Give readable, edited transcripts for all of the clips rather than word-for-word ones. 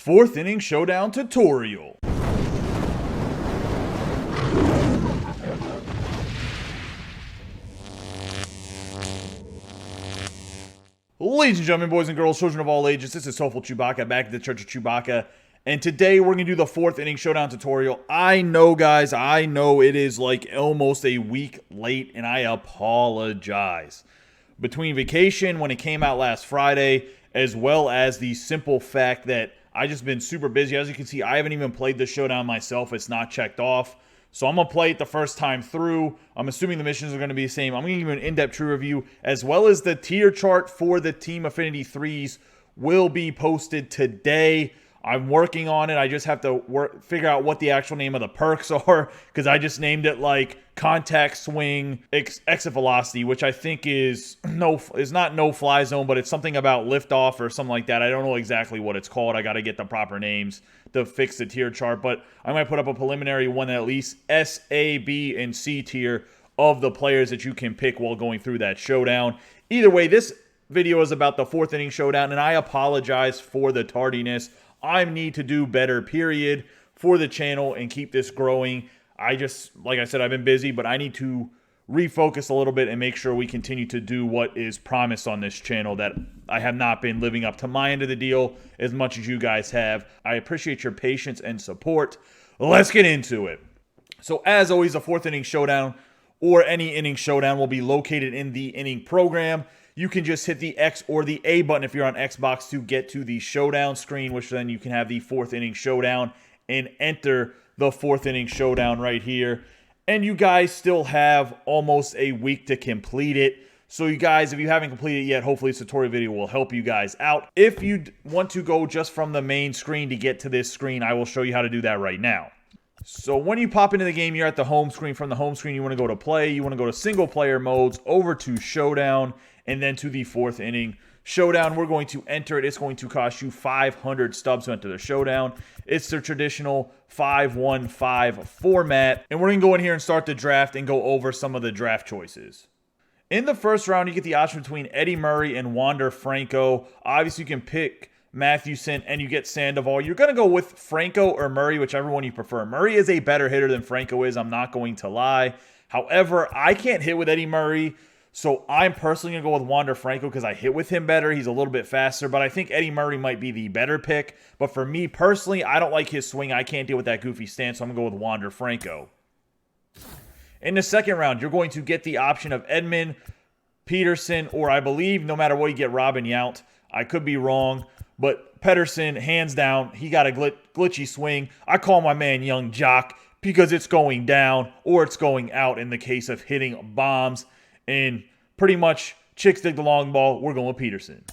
4th inning showdown tutorial. Ladies and gentlemen, boys and girls, children of all ages, this is Soulful Chewbacca back at the Church of Chewbacca. And today we're going to do the 4th inning showdown tutorial. I know, guys, I know it is like almost a week late, and I apologize. Between vacation, when it came out last Friday, as well as the simple fact that I just been super busy. As you can see, I haven't even played the showdown myself. It's not checked off. So I'm going to play it the first time through. I'm assuming the missions are going to be the same. I'm going to give you an in-depth true review, as well as the tier chart for the Team Affinity 3s will be posted today. I'm working on it. I just have to figure out what the actual name of the perks are, because I just named it like Contact Swing Exit Velocity, which I think is not No Fly Zone, but it's something about Liftoff or something like that. I don't know exactly what it's called. I got to get the proper names to fix the tier chart, but I might put up a preliminary one, at least S, A, B, and C tier of the players that you can pick while going through that showdown. Either way, this video is about the 4th inning showdown, and I apologize for the tardiness. I need to do better, period, for the channel and keep this growing. Like I said, I've been busy, but I need to refocus a little bit and make sure we continue to do what is promised on this channel, that I have not been living up to my end of the deal as much as you guys have. I appreciate your patience and support. Let's get into it. So as always, a 4th inning showdown or any inning showdown will be located in the inning program. You can just hit the X or the A button if you're on Xbox to get to the showdown screen, which then you can have the 4th inning showdown and enter the 4th inning showdown right here. And you guys still have almost a week to complete it. So you guys, if you haven't completed it yet, hopefully this tutorial video will help you guys out. If you want to go just from the main screen to get to this screen, I will show you how to do that right now. So when you pop into the game, you're at the home screen. From the home screen, you want to go to play. You want to go to single player modes, over to showdown, and then to the 4th inning showdown. We're going to enter it. It's going to cost you 500 stubs to enter the showdown. It's the traditional 5-1-5 format. And we're going to go in here and start the draft and go over some of the draft choices. In the first round, you get the option between Eddie Murray and Wander Franco. Obviously, you can pick Mathewson and you get Sandoval. You're going to go with Franco or Murray, whichever one you prefer. Murray is a better hitter than Franco is. I'm not going to lie. However, I can't hit with Eddie Murray. So I'm personally going to go with Wander Franco because I hit with him better. He's a little bit faster, but I think Eddie Murray might be the better pick. But for me personally, I don't like his swing. I can't deal with that goofy stance, so I'm going to go with Wander Franco. In the second round, you're going to get the option of Edman, Peterson, or I believe no matter what, you get Robin Yount. I could be wrong, but Pedersen, hands down, he got a glitchy swing. I call my man Young Jock because it's going down or it's going out in the case of hitting bombs. And pretty much chicks dig the long ball. We're going with Peterson.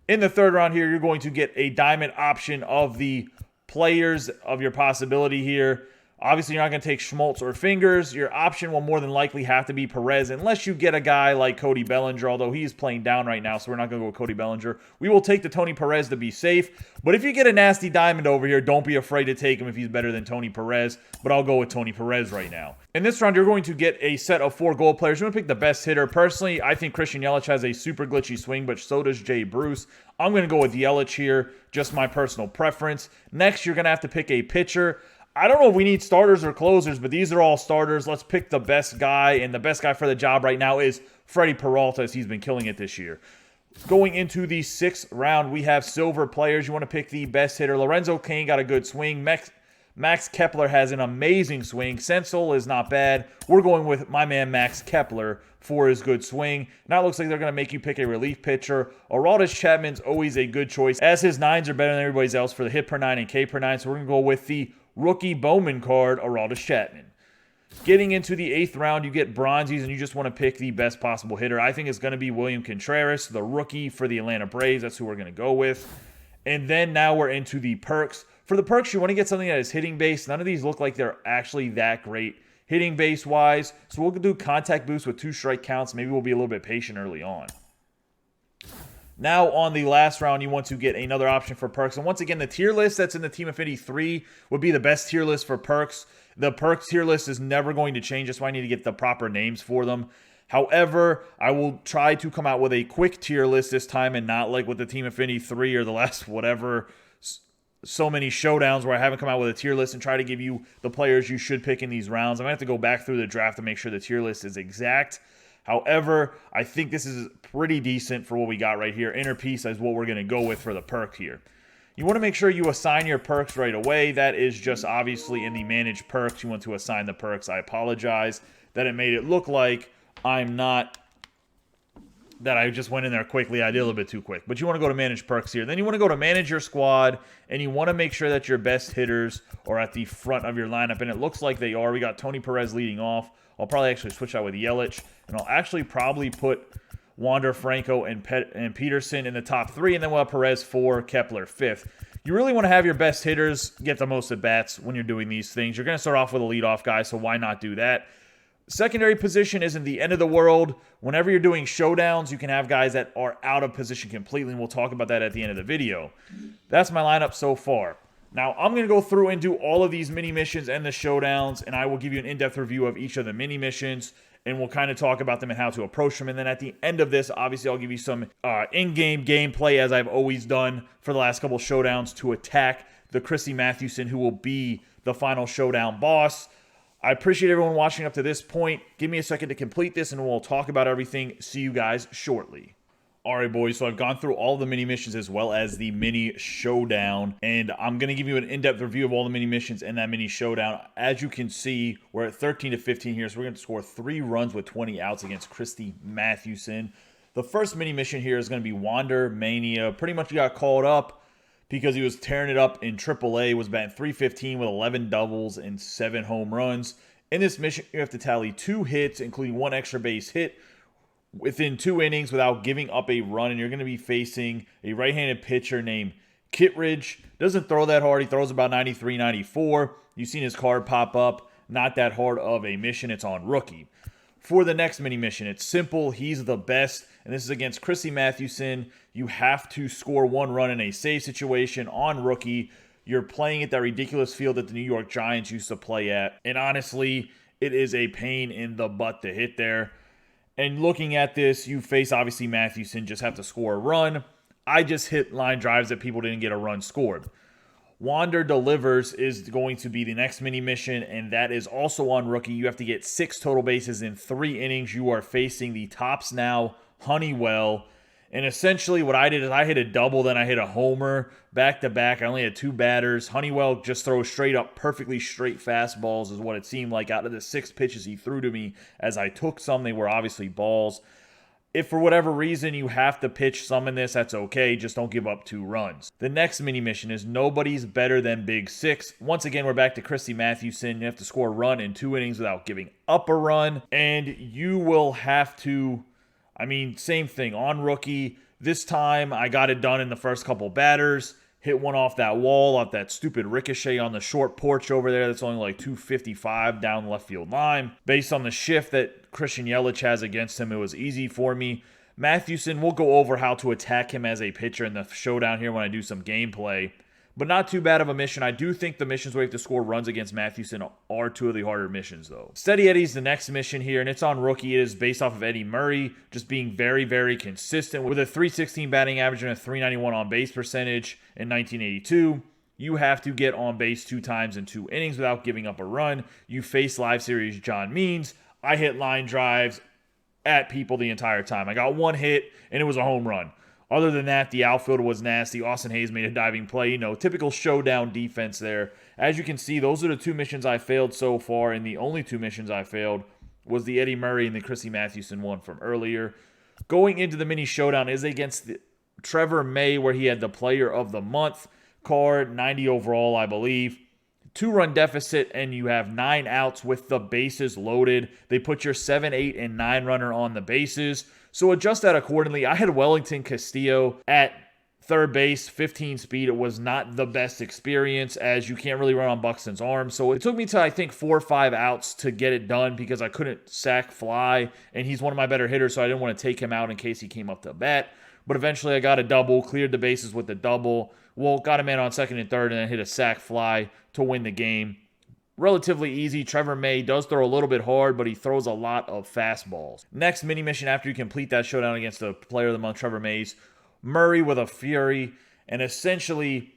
In the third round here, you're going to get a diamond option of the players of your possibility here. Obviously, you're not going to take Schmaltz or Fingers. Your option will more than likely have to be Perez, unless you get a guy like Cody Bellinger, although he is playing down right now, so we're not going to go with Cody Bellinger. We will take the Tony Perez to be safe. But if you get a nasty diamond over here, don't be afraid to take him if he's better than Tony Perez. But I'll go with Tony Perez right now. In this round, you're going to get a set of 4 goal players. You're going to pick the best hitter. Personally, I think Christian Yelich has a super glitchy swing, but so does Jay Bruce. I'm going to go with Yelich here, just my personal preference. Next, you're going to have to pick a pitcher. I don't know if we need starters or closers, but these are all starters. Let's pick the best guy, and the best guy for the job right now is Freddie Peralta, as he's been killing it this year. Going into the 6th round, we have silver players. You want to pick the best hitter. Lorenzo Cain got a good swing. Max Kepler has an amazing swing. Senzel is not bad. We're going with my man Max Kepler for his good swing. Now it looks like they're going to make you pick a relief pitcher. Aroldis Chapman's always a good choice, as his 9s are better than everybody else for the hit per 9 and K per 9. So we're going to go with the rookie Bowman card, Aroldis Chapman. Getting into the 8th round, you get bronzies, and you just want to pick the best possible hitter. I think it's going to be William Contreras, the rookie for the Atlanta Braves. That's who we're going to go with. And then now we're into the perks. For the perks, you want to get something that is hitting base. None of these look like they're actually that great hitting base-wise. So we'll do contact boost with 2 strike counts. Maybe we'll be a little bit patient early on. Now on the last round, you want to get another option for perks. And once again, the tier list that's in the Team Affinity 3 would be the best tier list for perks. The perks tier list is never going to change. That's why I need to get the proper names for them. However, I will try to come out with a quick tier list this time and not like with the Team Infinity 3 or the last whatever so many showdowns where I haven't come out with a tier list and try to give you the players you should pick in these rounds. I'm going to have to go back through the draft to make sure the tier list is exact. However, I think this is pretty decent for what we got right here. Inner piece is what we're going to go with for the perk here. You want to make sure you assign your perks right away. That is just obviously in the manage perks. You want to assign the perks. I apologize that it made it look like that I just went in there quickly. I did a little bit too quick. But you want to go to manage perks here. Then you want to go to manage your squad, and you want to make sure that your best hitters are at the front of your lineup. And it looks like they are. We got Tony Perez leading off. I'll probably actually switch out with Yelich. And I'll actually probably put Wander, Franco, and Peterson in the top 3. And then we'll have Perez 4, Kepler 5th. You really want to have your best hitters get the most at-bats when you're doing these things. You're going to start off with a leadoff guy, so why not do that? Secondary position isn't the end of the world. Whenever you're doing showdowns, you can have guys that are out of position completely, and we'll talk about that at the end of the video. That's my lineup so far. Now, I'm going to go through and do all of these mini missions and the showdowns, and I will give you an in-depth review of each of the mini missions, and we'll kind of talk about them and how to approach them. And then at the end of this, obviously, I'll give you some in-game gameplay, as I've always done for the last couple showdowns, to attack the Christy Mathewson, who will be the final showdown boss. I appreciate everyone watching up to this point. Give me a second to complete this, and we'll talk about everything. See you guys shortly. All right, boys, so I've gone through all the mini missions as well as the mini showdown, and I'm going to give you an in-depth review of all the mini missions and that mini showdown. As you can see, we're at 13 to 15 here, so we're going to score 3 runs with 20 outs against Christy Mathewson. The first mini mission here is going to be Wander Mania. Pretty much he got called up because he was tearing it up in AAA, was batting .315 with 11 doubles and 7 home runs. In this mission, you have to tally 2 hits, including 1 extra base hit, within 2 innings without giving up a run, and you're going to be facing a right-handed pitcher named Kittredge. Doesn't throw that hard. He throws about 93, 94. You've seen his card pop up. Not that hard of a mission. It's on rookie. For the next mini mission, it's simple. He's the best, and this is against Christy Mathewson. You have to score 1 run in a save situation on rookie. You're playing at that ridiculous field that the New York Giants used to play at, and honestly, it is a pain in the butt to hit there. And looking at this, you face, obviously, Mathewson, just have to score a run. I just hit line drives that people didn't get a run scored. Wander Delivers is going to be the next mini mission, and that is also on rookie. You have to get 6 total bases in 3 innings. You are facing the tops now, Honeywell. And essentially what I did is I hit a double, then I hit a homer back-to-back. I only had 2 batters. Honeywell just throws straight up, perfectly straight fastballs is what it seemed like. Out of the 6 pitches he threw to me as I took some, they were obviously balls. If for whatever reason you have to pitch some in this, that's okay. Just don't give up 2 runs. The next mini mission is Nobody's Better Than Big 6. Once again, we're back to Christy Mathewson. You have to score a run in 2 innings without giving up a run. And you will have to, same thing on rookie. This time I got it done in the first couple batters. Hit one off that wall, off that stupid ricochet on the short porch over there. That's only like 255 down the left field line. Based on the shift that Christian Yelich has against him, it was easy for me. Mathewson, we'll go over how to attack him as a pitcher in the showdown here when I do some gameplay. But not too bad of a mission. I do think the missions where you have to score runs against Mathewson are 2 of the harder missions, though. Steady Eddie's the next mission here, and it's on rookie. It is based off of Eddie Murray, just being very, very consistent. With a .316 batting average and a .391 on base percentage in 1982, you have to get on base 2 times in 2 innings without giving up a run. You face live series John Means. I hit line drives at people the entire time. I got 1 hit, and it was a home run. Other than that, the outfield was nasty. Austin Hayes made a diving play. Typical showdown defense there. As you can see, those are the 2 missions I failed so far, and the only 2 missions I failed was the Eddie Murray and the Christy Mathewson one from earlier. Going into the mini showdown is against Trevor May, where he had the Player of the Month card, 90 overall, I believe. 2-run deficit, and you have 9 outs with the bases loaded. They put your 7, 8, and 9 runner on the bases. So adjust that accordingly. I had Wellington Castillo at third base, 15 speed. It was not the best experience as you can't really run on Buxton's arm. So it took me to, I think, 4 or 5 outs to get it done because I couldn't sack fly. And he's one of my better hitters, so I didn't want to take him out in case he came up to bat. But eventually I got a double, cleared the bases with the double. Well, got a man on second and third, and then hit a sack fly to win the game. relatively easy. Trevor May does throw a little bit hard, but he throws a lot of fastballs. Next mini mission after you complete that showdown against the player of the month, Trevor Mays, Murray with a fury, and essentially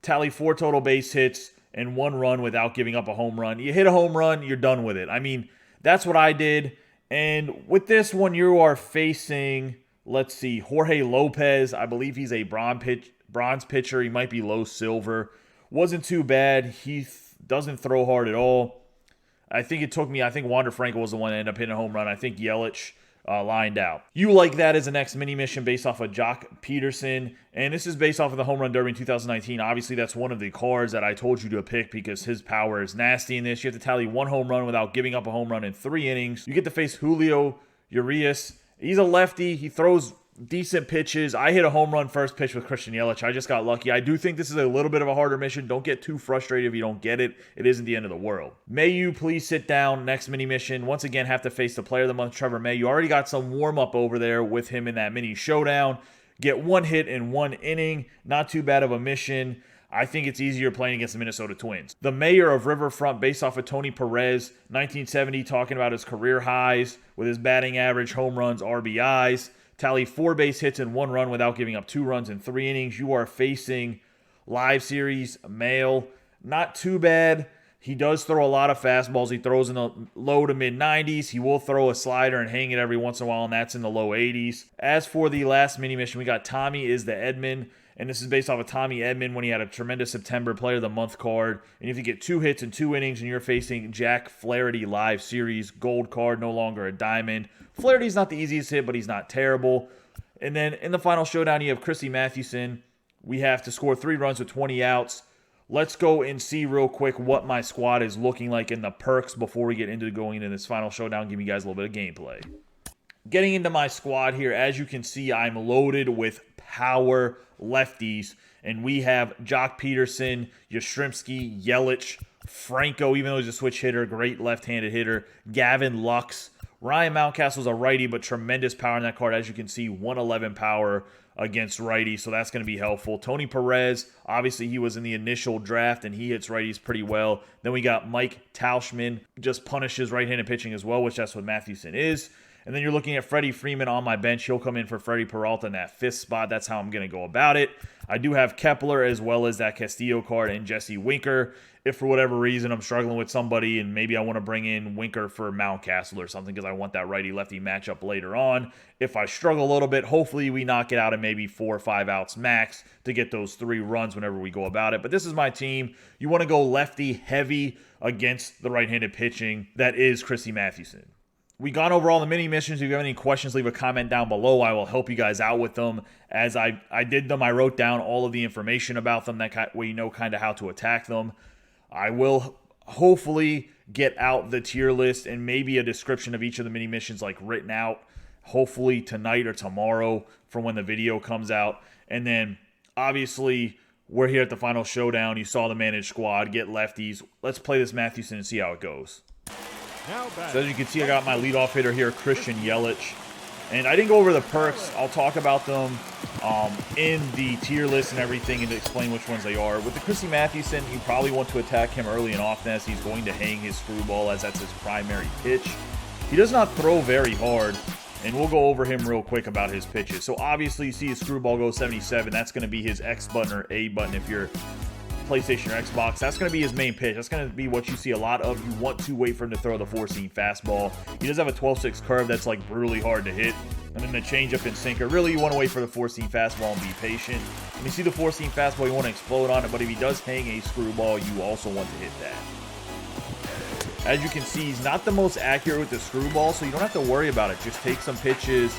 tally 4 total base hits and 1 run without giving up a home run. You hit a home run, you're done with it. I mean, that's what I did. And with this one, you are facing, let's see, Jorge Lopez. I believe he's a bronze pitcher. He might be low silver. Wasn't too bad. He doesn't throw hard at all. I think Wander Franco was the one that ended up hitting a home run. I think Yelich lined out. You like that as the next mini mission based off of Jock Peterson. And this is based off of the Home Run Derby in 2019. Obviously, that's one of the cards that I told you to pick because his power is nasty in this. You have to tally 1 home run without giving up a home run in 3 innings. You get to face Julio Urias. He's a lefty. He throws decent pitches. I hit a home run first pitch with Christian Yelich. I just got lucky. I do think this is a little bit of a harder mission. Don't get too frustrated if you don't get it. It isn't the end of the world. May you please sit down. Next mini mission. Once again, have to face the player of the month, Trevor May. You already got some warm up over there with him in that mini showdown. Get 1 hit in 1 inning. Not too bad of a mission. I think it's easier playing against the Minnesota Twins. The mayor of Riverfront, based off of Tony Perez, 1970, talking about his career highs with his batting average, home runs, RBIs. Tally 4 base hits and 1 run without giving up 2 runs in 3 innings. You are facing live series male. Not too bad. He does throw a lot of fastballs. He throws in the low to mid 90s. He will throw a slider and hang it every once in a while, and that's in the low 80s. As for the last mini mission, we got Tommy is the Edman. And this is based off of Tommy Edman when he had a tremendous September Player of the Month card. And you have to get 2 hits in 2 innings, and you're facing Jack Flaherty live series. Gold card, no longer a diamond. Flaherty's not the easiest hit, but he's not terrible. And then in the final showdown, you have Christy Mathewson. We have to score 3 runs with 20 outs. Let's go and see real quick what my squad is looking like in the perks before we get into going into this final showdown. Give you guys a little bit of gameplay. Getting into my squad here, as you can see, I'm loaded with power lefties. And we have Jock Peterson, Yastrzemski, Yelich, Franco, even though he's a switch hitter, great left-handed hitter, Gavin Lux. Ryan Mountcastle's a righty, but tremendous power in that card. As you can see, 111 power against righty, so that's going to be helpful. Tony Perez, obviously he was in the initial draft, and he hits righties pretty well. Then we got Mike Tauschman, just punishes right-handed pitching as well, which that's what Mathewson is. And then you're looking at Freddie Freeman on my bench. He'll come in for Freddie Peralta in that 5th spot. That's how I'm going to go about it. I do have Kepler as well as that Castillo card and Jesse Winker. If for whatever reason I'm struggling with somebody and maybe I want to bring in Winker for Mountcastle or something because I want that righty-lefty matchup later on. If I struggle a little bit, hopefully we knock it out in maybe 4 or 5 outs max to get those 3 runs whenever we go about it. But this is my team. You want to go lefty heavy against the right-handed pitching. That is Christy Mathewson. We gone over all the mini missions. If you have any questions, leave a comment down below. I will help you guys out with them. As I did them, I wrote down all of the information about them. That way you know kind of how to attack them. I will hopefully get out the tier list and maybe a description of each of the mini missions like written out. Hopefully tonight or tomorrow from when the video comes out. And then obviously we're here at the final showdown. You saw the managed squad, get lefties. Let's play this Mathewson and see how it goes. So as you can see, I got my leadoff hitter here, Christian Yelich. And I didn't go over the perks. I'll talk about them in the tier list and everything and to explain which ones they are. With the Christy Mathewson, you probably want to attack him early and often as he's going to hang his screwball as that's his primary pitch. He does not throw very hard, and we'll go over him real quick about his pitches. So obviously you see his screwball go 77. That's going to be his X button or A button if you're PlayStation or Xbox. That's going to be his main pitch. That's going to be what you see a lot of. You want to wait for him to throw the 4-seam fastball. He does have a 12-6 curve that's like brutally hard to hit. And then the changeup and sinker. Really, you want to wait for the 4-seam fastball and be patient. When you see the 4-seam fastball, you want to explode on it. But if he does hang a screwball, you also want to hit that. As you can see, he's not the most accurate with the screwball, so you don't have to worry about it. Just take some pitches.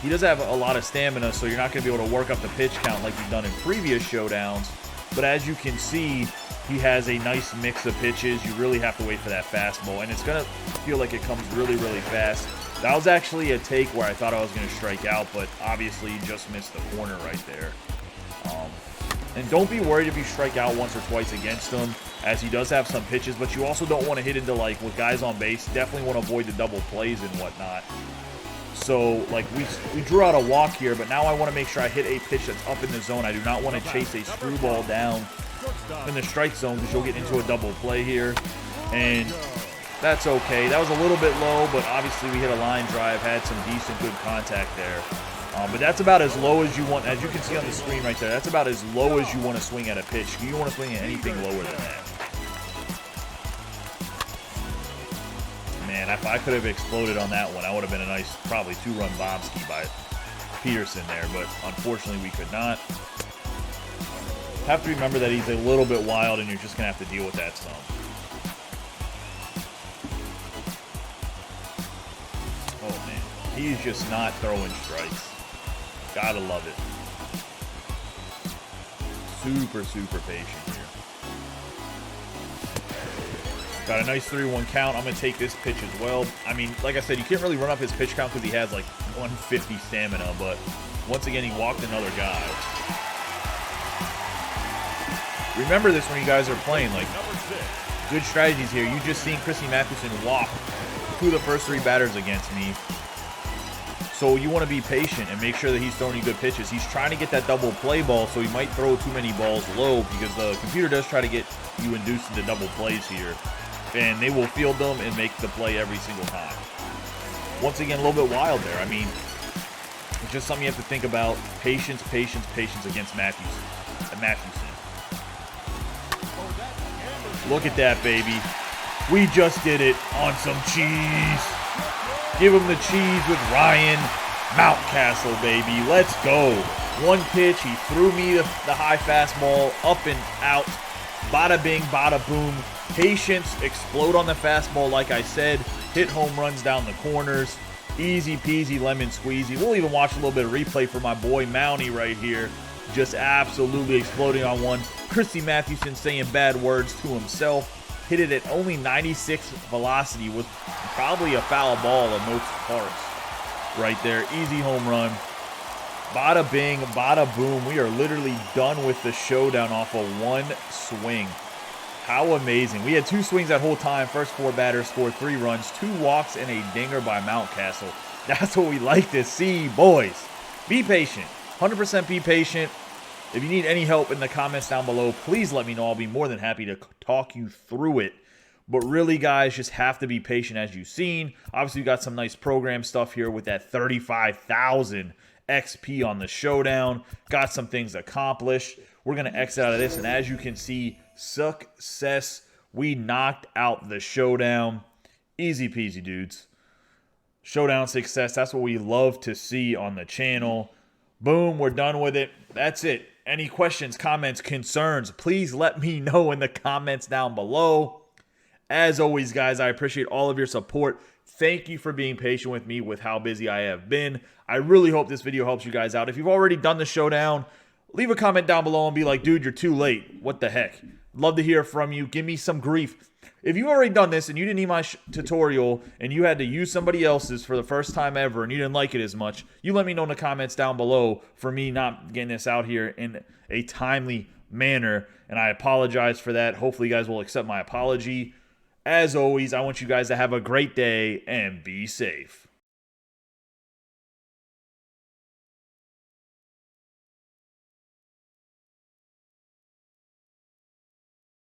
He does have a lot of stamina, so you're not going to be able to work up the pitch count like you've done in previous showdowns. But as you can see, he has a nice mix of pitches. You really have to wait for that fastball, and it's going to feel like it comes really, really fast. That was actually a take where I thought I was going to strike out, but obviously you just missed the corner right there. And don't be worried if you strike out once or twice against him, as he does have some pitches, but you also don't want to hit into, like, with guys on base. Definitely want to avoid the double plays and whatnot. So, like, we drew out a walk here, but now I want to make sure I hit a pitch that's up in the zone. I do not want to chase a screwball down in the strike zone because you'll get into a double play here. And that's okay. That was a little bit low, but obviously we hit a line drive, had some decent, good contact there. But that's about as low as you want. As you can see on the screen right there, that's about as low as you want to swing at a pitch. You don't want to swing at anything lower than that. Man, if I could have exploded on that one, that would have been a nice, probably 2-run Bobski by Peterson there, but unfortunately we could not. Have to remember that he's a little bit wild, and you're just going to have to deal with that some. Oh, man. He's just not throwing strikes. Gotta love it. Super, super patient here. Got a nice 3-1 count. I'm going to take this pitch as well. I mean, like I said, you can't really run up his pitch count because he has like 150 stamina, but once again, he walked another guy. Remember this when you guys are playing, like, good strategies here. You just seen Christy Mathewson walk 2 of the first 3 batters against me. So you want to be patient and make sure that he's throwing you good pitches. He's trying to get that double play ball, so he might throw too many balls low because the computer does try to get you induced into double plays here. And they will field them and make the play every single time. Once again, a little bit wild there. I mean, it's just something you have to think about. Patience, patience, patience against Mathewson. Look at that, baby. We just did it on some cheese. Give him the cheese with Ryan Mountcastle, baby. Let's go. One pitch, he threw me the high fastball, up and out. Bada bing, bada boom. Patience, explode on the fastball, like I said. Hit home runs down the corners. Easy peasy, lemon squeezy. We'll even watch a little bit of replay for my boy Mountie right here. Just absolutely exploding on one. Christy Mathewson saying bad words to himself. Hit it at only 96 velocity with probably a foul ball of most parts. Right there. Easy home run. Bada bing, bada boom. We are literally done with the showdown off of one swing. How amazing. We had 2 swings that whole time. First 4 batters scored 3 runs, 2 walks, and a dinger by Mountcastle. That's what we like to see, boys. Be patient. 100% be patient. If you need any help in the comments down below, please let me know. I'll be more than happy to talk you through it. But really, guys, just have to be patient as you've seen. Obviously, we got some nice program stuff here with that 35,000 XP on the showdown. Got some things accomplished. We're going to exit out of this. And as you can see, success. We knocked out the showdown. Easy peasy, dudes. Showdown success. That's what we love to see on the channel. Boom, we're done with it. That's it. Any questions, comments, concerns, please let me know in the comments down below. As always, guys, I appreciate all of your support. Thank you for being patient with me with how busy I have been. I really hope this video helps you guys out. If you've already done the showdown, leave a comment down below and be like, dude, you're too late. What the heck? Love to hear from you. Give me some grief. If you've already done this and you didn't need my tutorial and you had to use somebody else's for the first time ever and you didn't like it as much, you let me know in the comments down below for me not getting this out here in a timely manner. And I apologize for that. Hopefully you guys will accept my apology. As always, I want you guys to have a great day and be safe.